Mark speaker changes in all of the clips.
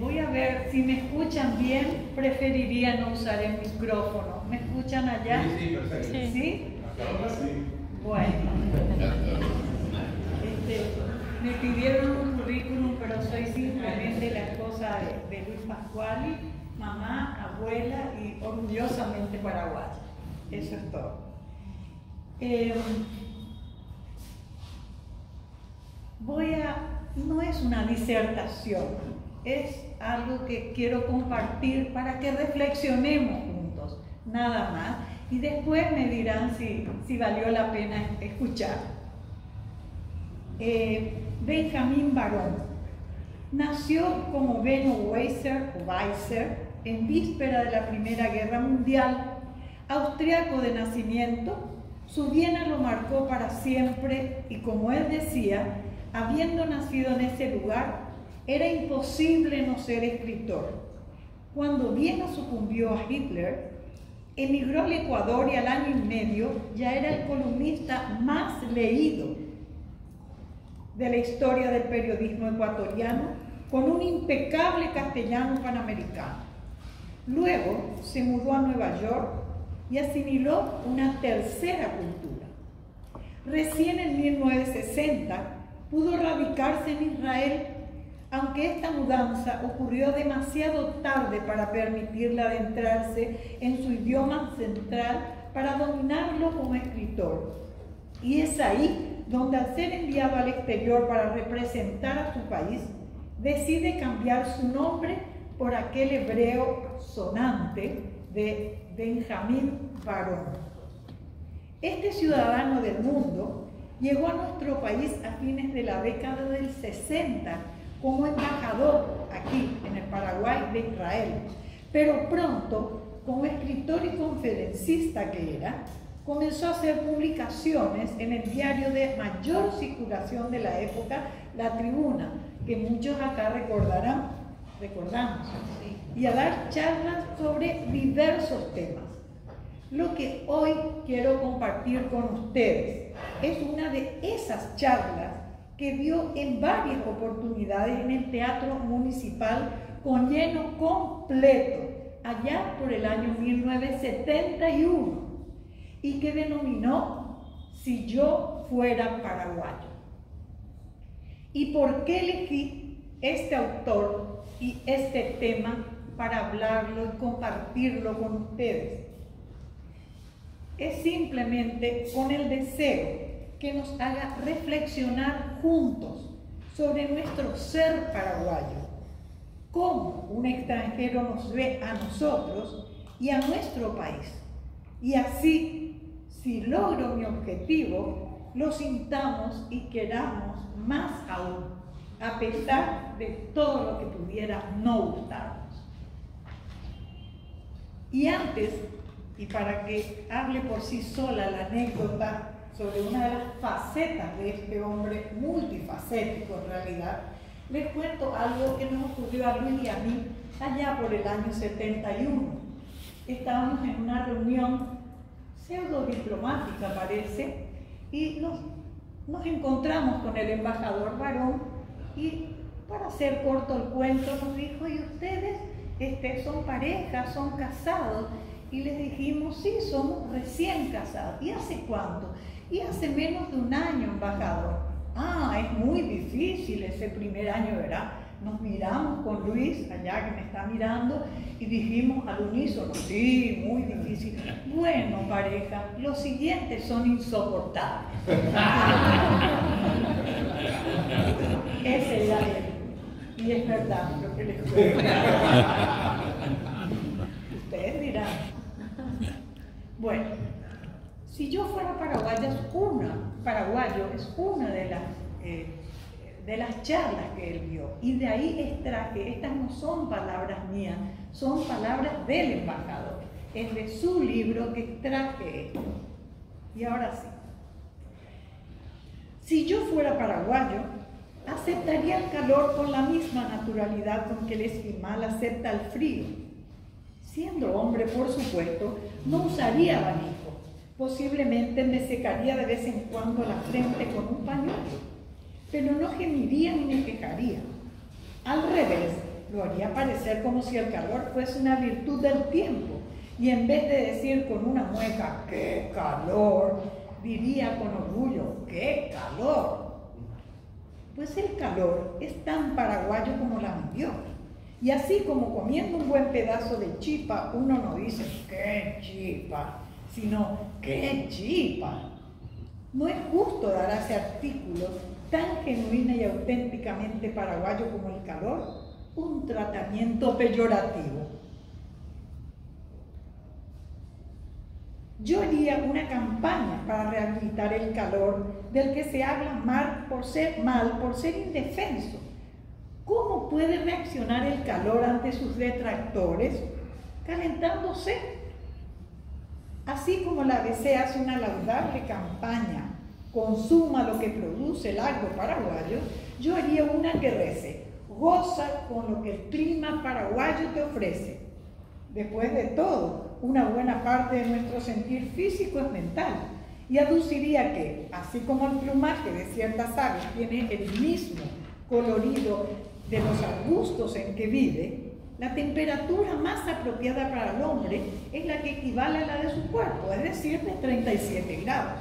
Speaker 1: Voy a ver si me escuchan bien. Preferiría no usar el micrófono. ¿Me escuchan allá?
Speaker 2: Sí, sí, perfecto.
Speaker 1: ¿Sí?
Speaker 2: Hasta ahora sí.
Speaker 1: Bueno. Me pidieron un currículum, pero soy simplemente la esposa de Luis Pascuali, mamá, abuela y orgullosamente paraguaya. Eso es todo. No es una disertación, es algo que quiero compartir para que reflexionemos juntos, nada más, y después me dirán si valió la pena escuchar. Benjamin Barón nació como Benno Weiser en víspera de la Primera Guerra Mundial, austriaco de nacimiento. Su Viena lo marcó para siempre y, como él decía, habiendo nacido en ese lugar, era imposible no ser escritor. Cuando Viena sucumbió a Hitler, emigró al Ecuador y al año y medio ya era el columnista más leído de la historia del periodismo ecuatoriano, con un impecable castellano panamericano. Luego se mudó a Nueva York y asimiló una tercera cultura. Recién en 1960 pudo radicarse en Israel, aunque esta mudanza ocurrió demasiado tarde para permitirle adentrarse en su idioma ancestral para dominarlo como escritor. Y es ahí donde, al ser enviado al exterior para representar a su país, decide cambiar su nombre por aquel hebreo sonante de Benjamin Barón. Este ciudadano del mundo llegó a nuestro país a fines de la década del 60 como embajador aquí en el Paraguay de Israel, pero pronto, como escritor y conferencista que era, comenzó a hacer publicaciones en el diario de mayor circulación de la época, La Tribuna, que muchos acá recordamos, y a dar charlas sobre diversos temas. Lo que hoy quiero compartir con ustedes es una de esas charlas que dio en varias oportunidades en el Teatro Municipal con lleno completo, allá por el año 1971, y que denominó Si yo fuera paraguayo. ¿Y por qué elegí este autor y este tema para hablarlo y compartirlo con ustedes? Es simplemente con el deseo que nos haga reflexionar juntos sobre nuestro ser paraguayo, cómo un extranjero nos ve a nosotros y a nuestro país, y así, si logro mi objetivo, lo sintamos y queramos más aún, a pesar de todo lo que pudiera no gustarnos. Y antes, y para que hable por sí sola la anécdota sobre una de las facetas de este hombre multifacético en realidad, les cuento algo que nos ocurrió a Luis y a mí allá por el año 71. Estábamos en una reunión pseudo diplomática, parece, y nos encontramos con el embajador Barón, y para hacer corto el cuento nos dijo: ¿y ustedes son pareja, son casados? Y les dijimos: sí, somos recién casados. ¿Y hace cuánto? Y hace menos de un año, embajador. Ah, es muy difícil ese primer año, ¿verdad? Nos miramos con Luis, allá que me está mirando, y dijimos al unísono: sí, muy difícil. Bueno, pareja, los siguientes son insoportables. Ese era él. Y es verdad lo que les cuento. Ustedes dirán. Bueno, si yo fuera paraguayo es una de las charlas que él vio, y de ahí extraje, estas no son palabras mías, son palabras del embajador, es de su libro que extraje esto. Y ahora sí, si yo fuera paraguayo, aceptaría el calor con la misma naturalidad con que el esquimal acepta el frío. Siendo hombre, por supuesto, no usaría abanico. Posiblemente me secaría de vez en cuando la frente con un pañuelo, pero no gemiría ni me quejaría. revés, lo haría parecer como si el calor fuese una virtud del tiempo, y en vez de decir con una mueca, ¡qué calor!, diría con orgullo, ¡qué calor! Pues el calor es tan paraguayo como la mandioca. Y así como comiendo un buen pedazo de chipa, uno no dice, ¡qué chipa!, sino, ¡qué chipa! No es justo dar a ese artículo tan genuino y auténticamente paraguayo como el calor un tratamiento peyorativo. Yo haría una campaña para rehabilitar el calor del que se habla mal por ser indefenso. ¿Cómo puede reaccionar el calor ante sus detractores? Calentándose. Así como la ABC hace una laudable campaña, consuma lo que produce el agro paraguayo, yo haría una que rece, goza con lo que el clima paraguayo te ofrece. Después de todo, una buena parte de nuestro sentir físico es mental, y aduciría que, así como el plumaje de ciertas aves tiene el mismo colorido de los arbustos en que vive, la temperatura más apropiada para el hombre es la que equivale a la de su cuerpo, es decir, de 37 grados.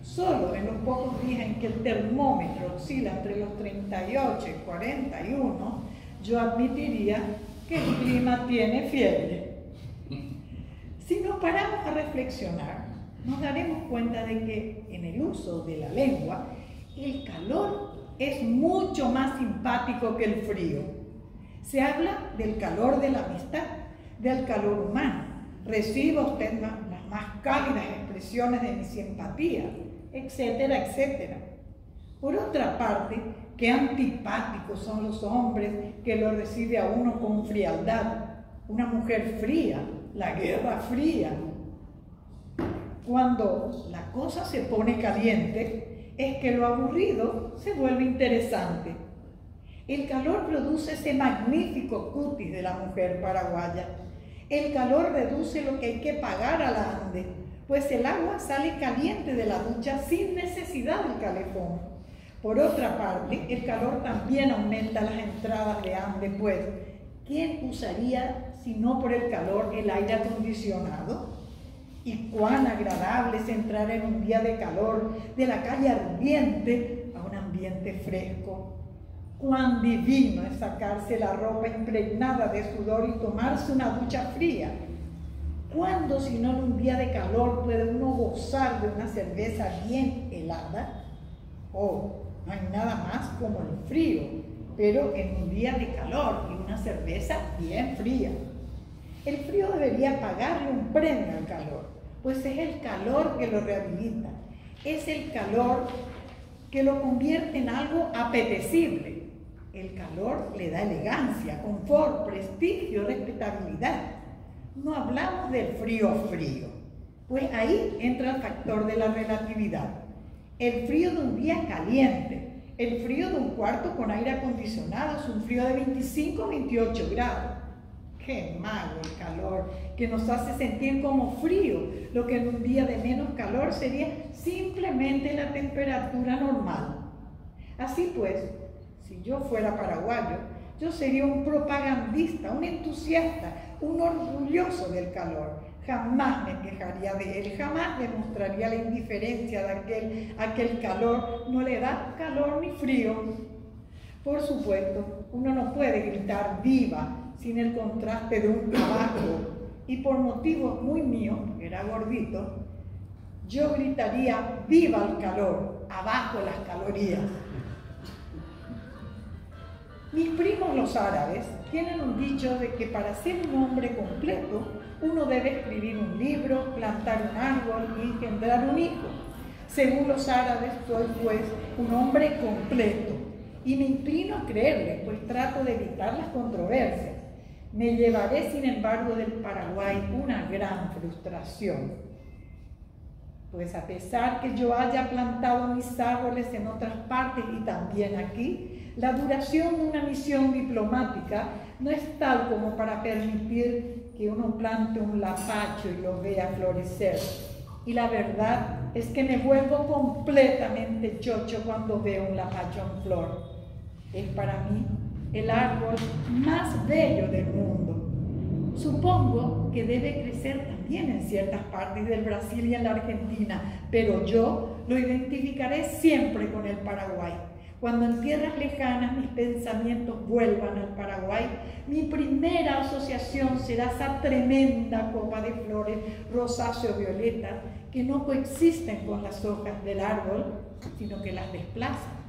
Speaker 1: Solo en los pocos días en que el termómetro oscila entre los 38 y 41, yo admitiría que el clima tiene fiebre. Si nos paramos a reflexionar, nos daremos cuenta de que en el uso de la lengua, el calor es mucho más simpático que el frío. Se habla del calor de la amistad, del calor humano. Reciba usted las más cálidas expresiones de mi simpatía, etcétera, etcétera. Por otra parte, qué antipáticos son los hombres que lo recibe a uno con frialdad. Una mujer fría, la guerra fría. Cuando la cosa se pone caliente, es que lo aburrido se vuelve interesante. El calor produce ese magnífico cutis de la mujer paraguaya. El calor reduce lo que hay que pagar a la ande, pues el agua sale caliente de la ducha sin necesidad del calefón. Por otra parte, el calor también aumenta las entradas de ande, pues ¿quién usaría, si no por el calor, el aire acondicionado? Y cuán agradable es entrar en un día de calor de la calle ardiente a un ambiente fresco. Cuán divino es sacarse la ropa impregnada de sudor y tomarse una ducha fría. ¿Cuándo, si no en un día de calor, puede uno gozar de una cerveza bien helada? Oh, no hay nada más como el frío, pero en un día de calor y una cerveza bien fría. El frío debería pagarle un premio al calor, pues es el calor que lo rehabilita, es el calor que lo convierte en algo apetecible. El calor le da elegancia, confort, prestigio, respetabilidad. No hablamos del frío frío, pues ahí entra el factor de la relatividad. El frío de un día caliente, el frío de un cuarto con aire acondicionado es un frío de 25 o 28 grados. ¡Qué mago el calor, que nos hace sentir como frío! Lo que en un día de menos calor sería simplemente la temperatura normal. Así pues, si yo fuera paraguayo, yo sería un propagandista, un entusiasta, un orgulloso del calor. Jamás me quejaría de él, jamás demostraría la indiferencia de aquel calor. No le da calor ni frío. Por supuesto, uno no puede gritar viva sin el contraste de un trabajo. Y por motivos muy míos, que era gordito, yo gritaría viva el calor, abajo las calorías. Mis primos los árabes tienen un dicho de que para ser un hombre completo, uno debe escribir un libro, plantar un árbol y engendrar un hijo. Según los árabes, soy pues un hombre completo y me inclino a creerles, pues trato de evitar las controversias. Me llevaré, sin embargo, del Paraguay una gran frustración, pues a pesar que yo haya plantado mis árboles en otras partes y también aquí, la duración de una misión diplomática no es tal como para permitir que uno plante un lapacho y lo vea florecer. Y la verdad es que me vuelvo completamente chocho cuando veo un lapacho en flor. Es para mí el árbol más bello del mundo. Supongo que debe crecer también en ciertas partes del Brasil y en la Argentina, pero yo lo identificaré siempre con el Paraguay. Cuando en tierras lejanas mis pensamientos vuelvan al Paraguay, mi primera asociación será esa tremenda copa de flores rosáceo-violeta que no coexisten con las hojas del árbol, sino que las desplazan.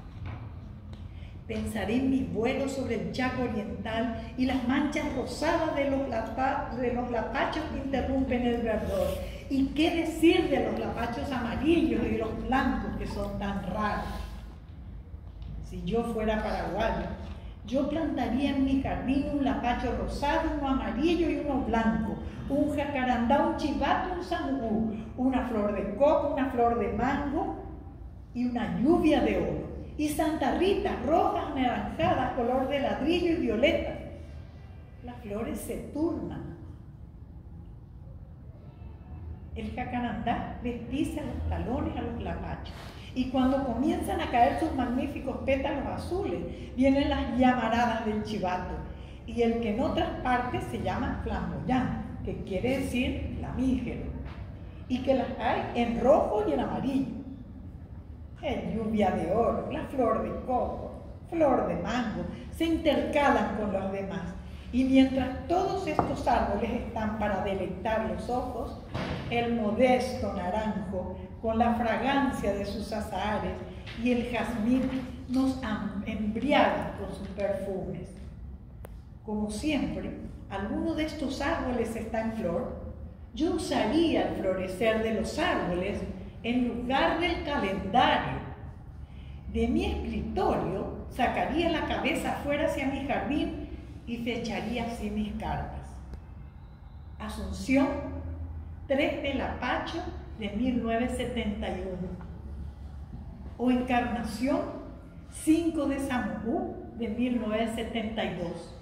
Speaker 1: Pensaré en mis vuelos sobre el Chaco oriental y las manchas rosadas de los lapachos que interrumpen el verdor. ¿Y qué decir de los lapachos amarillos y de los blancos que son tan raros? Si yo fuera paraguayo, yo plantaría en mi jardín un lapacho rosado, uno amarillo y uno blanco, un jacarandá, un chivato, un samugú, una flor de coco, una flor de mango y una lluvia de oro. Y Santa Rita, rojas, anaranjadas, color de ladrillo y violeta. Las flores se turnan. El jacarandá les pisa los talones a los lapachos. Y cuando comienzan a caer sus magníficos pétalos azules, vienen las llamaradas del chivato. Y el que en otras partes se llama flamboyán, que quiere decir flamígero. Y que las hay en rojo y en amarillo. Lluvia de oro, la flor de coco, flor de mango, se intercalan con los demás. Y mientras todos estos árboles están para deleitar los ojos, el modesto naranjo, con la fragancia de sus azahares, y el jazmín nos embriagan con sus perfumes. Como siempre, alguno de estos árboles está en flor. Yo usaría el florecer de los árboles en lugar del calendario. De mi escritorio sacaría la cabeza afuera hacia mi jardín y fecharía así mis cartas. Asunción, 3 de Lapacho de 1971. O Encarnación, 5 de Samugú de 1972.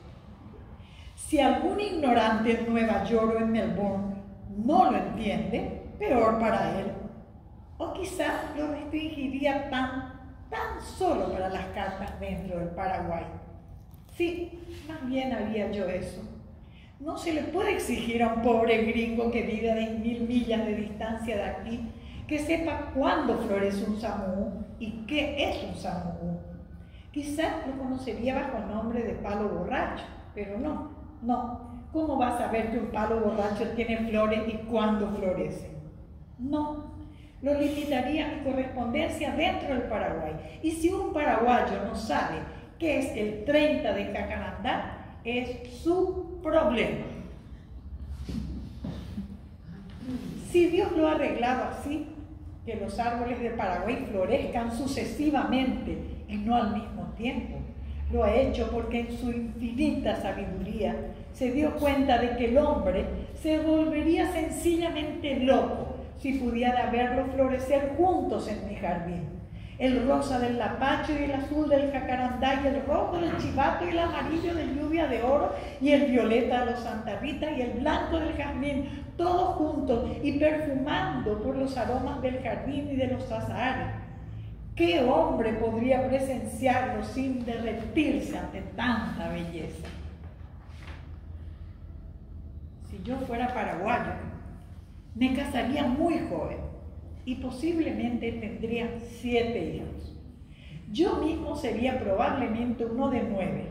Speaker 1: Si algún ignorante en Nueva York o en Melbourne no lo entiende, peor para él. O quizás lo restringiría tan solo para las cartas dentro del Paraguay. Sí, más bien haría yo eso. No se le puede exigir a un pobre gringo que vive a 10.000 millas de distancia de aquí que sepa cuándo florece un samugú y qué es un samugú. Quizás lo conocería bajo el nombre de palo borracho, pero no. ¿Cómo va a saber que un palo borracho tiene flores y cuándo florecen? No. Lo limitaría a mi correspondencia dentro del Paraguay. Y si un paraguayo no sabe qué es el 30 de jacarandá, es su problema. Si Dios lo ha arreglado así, que los árboles de Paraguay florezcan sucesivamente y no al mismo tiempo, lo ha hecho porque en su infinita sabiduría se dio cuenta de que el hombre se volvería sencillamente loco si pudiera verlos florecer juntos en mi jardín. El rosa del lapacho y el azul del jacarandá y el rojo del chivato y el amarillo de lluvia de oro y el violeta de los Santa Rita y el blanco del jazmín, todos juntos y perfumando por los aromas del jardín y de los azahares. ¿Qué hombre podría presenciarlo sin derretirse ante tanta belleza? Si yo fuera paraguayo, me casaría muy joven y posiblemente tendría 7 hijos. Yo mismo sería probablemente uno de 9.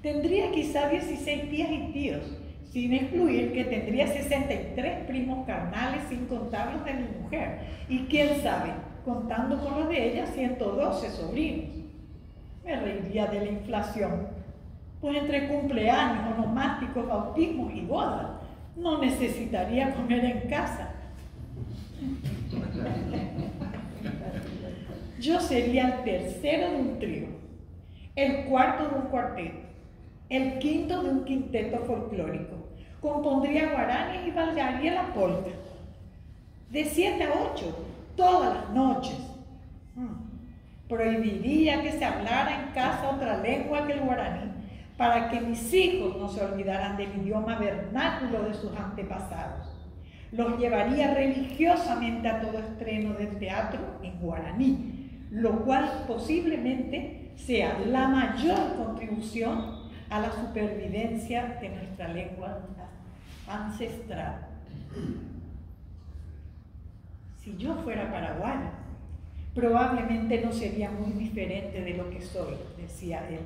Speaker 1: Tendría quizá 16 tías y tíos, sin excluir que tendría 63 primos carnales sin contar los de mi mujer. Y quién sabe, contando con los de ella, 112 sobrinos. Me reiría de la inflación, pues entre cumpleaños, onomásticos, bautismos y bodas, no necesitaría comer en casa. Yo sería el tercero de un trío, el cuarto de un cuarteto, el quinto de un quinteto folclórico. Compondría guaranes y bailaría la polka. De 7 a 8, todas las noches. Prohibiría que se hablara en casa otra lengua que el guaraní, para que mis hijos no se olvidaran del idioma vernáculo de sus antepasados. Los llevaría religiosamente a todo estreno del teatro en guaraní, lo cual posiblemente sea la mayor contribución a la supervivencia de nuestra lengua ancestral. Si yo fuera paraguayo, probablemente no sería muy diferente de lo que soy, decía él,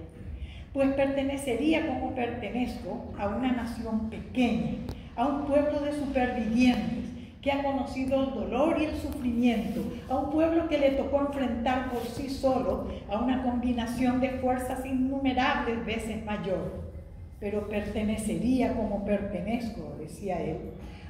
Speaker 1: pues pertenecería como pertenezco a una nación pequeña, a un pueblo de supervivientes que ha conocido el dolor y el sufrimiento, a un pueblo que le tocó enfrentar por sí solo a una combinación de fuerzas innumerables veces mayor. Pero pertenecería como pertenezco, decía él,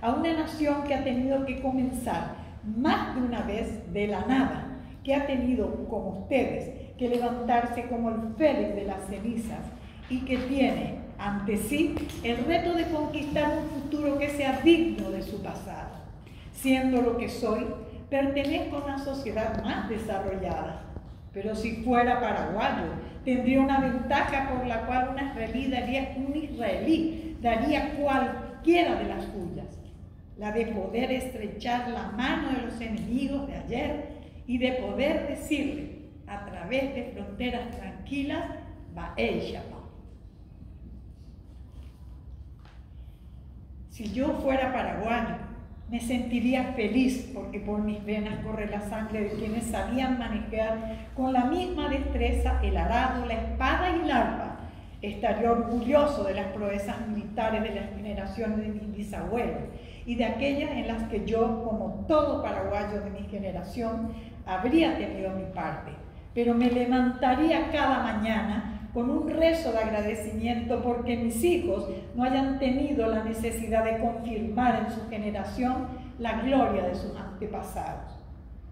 Speaker 1: a una nación que ha tenido que comenzar más de una vez de la nada, que ha tenido, como ustedes, que levantarse como el Félix de las cenizas y que tiene ante sí el reto de conquistar un futuro que sea digno de su pasado. Siendo lo que soy, pertenezco a una sociedad más desarrollada. Pero si fuera paraguayo, tendría una ventaja por la cual un israelí daría cualquiera de las suyas, la de poder estrechar la mano de los enemigos de ayer y de poder decirle a través de fronteras tranquilas, Ba'el Shabbat. Si yo fuera paraguayo, me sentiría feliz porque por mis venas corre la sangre de quienes sabían manejar con la misma destreza el arado, la espada y el arpa. Estaría orgulloso de las proezas militares de las generaciones de mis bisabuelos y de aquellas en las que yo, como todo paraguayo de mi generación, habría tenido mi parte. Pero me levantaría cada mañana con un rezo de agradecimiento porque mis hijos no hayan tenido la necesidad de confirmar en su generación la gloria de sus antepasados.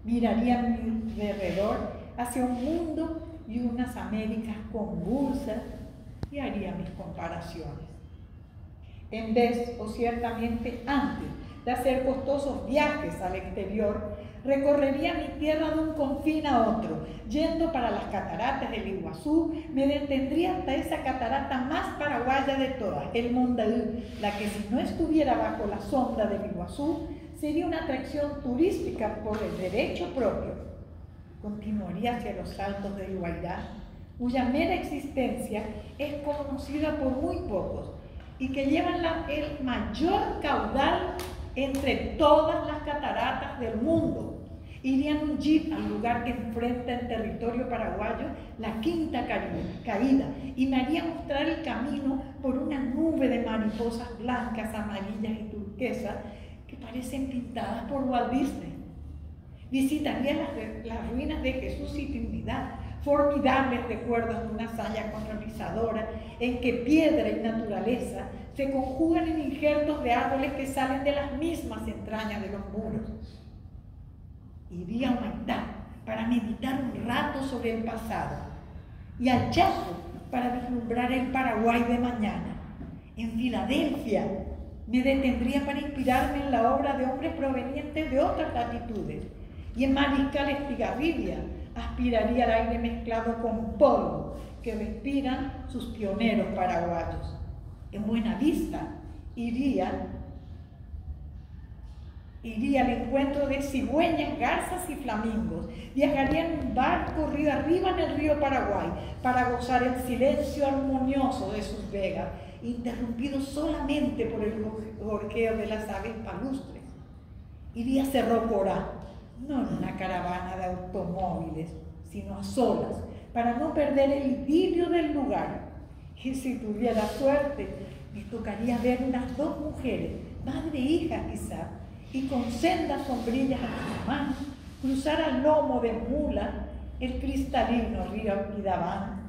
Speaker 1: Miraría a mi alrededor hacia un mundo y unas Américas convulsas y haría mis comparaciones. En vez, o ciertamente antes, de hacer costosos viajes al exterior, recorrería mi tierra de un confín a otro, yendo para las cataratas del Iguazú, me detendría hasta esa catarata más paraguaya de todas, el Mondaú, la que si no estuviera bajo la sombra del Iguazú, sería una atracción turística por el derecho propio. Continuaría hacia los altos del Guairá, cuya mera existencia es conocida por muy pocos y que llevan el mayor caudal entre todas las cataratas del mundo. Iría en un jeep al lugar que enfrenta en territorio paraguayo la quinta caída y me haría mostrar el camino por una nube de mariposas blancas, amarillas y turquesas que parecen pintadas por Walt Disney. Visitaría las ruinas de Jesús y Trinidad, formidables recuerdos de una hazaña colonizadora en que piedra y naturaleza se conjugan en injertos de árboles que salen de las mismas entrañas de los muros. Iría a Humaitá para meditar un rato sobre el pasado y al Chaco para vislumbrar el Paraguay de mañana. En Filadelfia me detendría para inspirarme en la obra de hombres provenientes de otras latitudes y en Mariscal Estigarribia aspiraría al aire mezclado con polvo que respiran sus pioneros paraguayos. En Buenavista iría al encuentro de cigüeñas, garzas y flamingos. Viajaría en un barco río arriba en el río Paraguay para gozar el silencio armonioso de sus vegas, interrumpido solamente por el gorjeo de las aves palustres. Iría a Cerro Corá, no en una caravana de automóviles, sino a solas, para no perder el idilio del lugar. Y si tuviera suerte, me tocaría ver unas dos mujeres, madre e hija quizá, y con sendas sombrillas en sus manos, cruzar al lomo de mula el cristalino río Quidabán,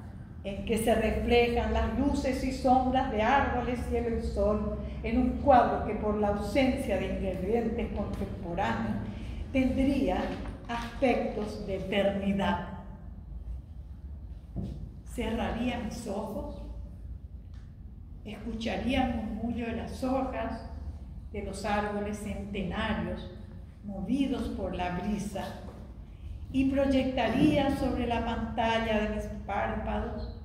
Speaker 1: en que se reflejan las luces y sombras de árboles, cielo y sol, en un cuadro que por la ausencia de ingredientes contemporáneos tendría aspectos de eternidad. Cerraría mis ojos, escucharía el murmullo de las hojas de los árboles centenarios movidos por la brisa y proyectaría sobre la pantalla de mis párpados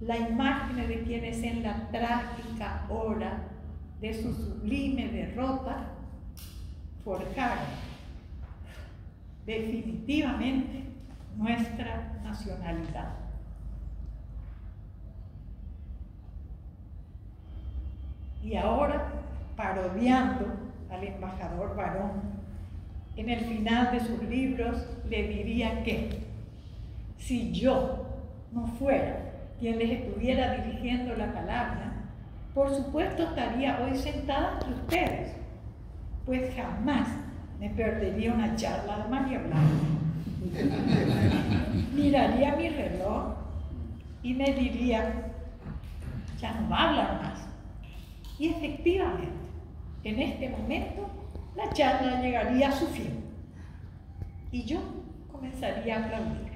Speaker 1: la imagen de quienes en la trágica hora de su sublime derrota forjaron definitivamente nuestra nacionalidad. Y ahora, parodiando al embajador Barón, en el final de sus libros le diría que si yo no fuera quien les estuviera dirigiendo la palabra, por supuesto estaría hoy sentada entre ustedes, pues jamás me perdería una charla de María Blanca. Miraría mi reloj y me diría, ya no va a hablar más. Y efectivamente, en este momento, la charla llegaría a su fin y yo comenzaría a aplaudir.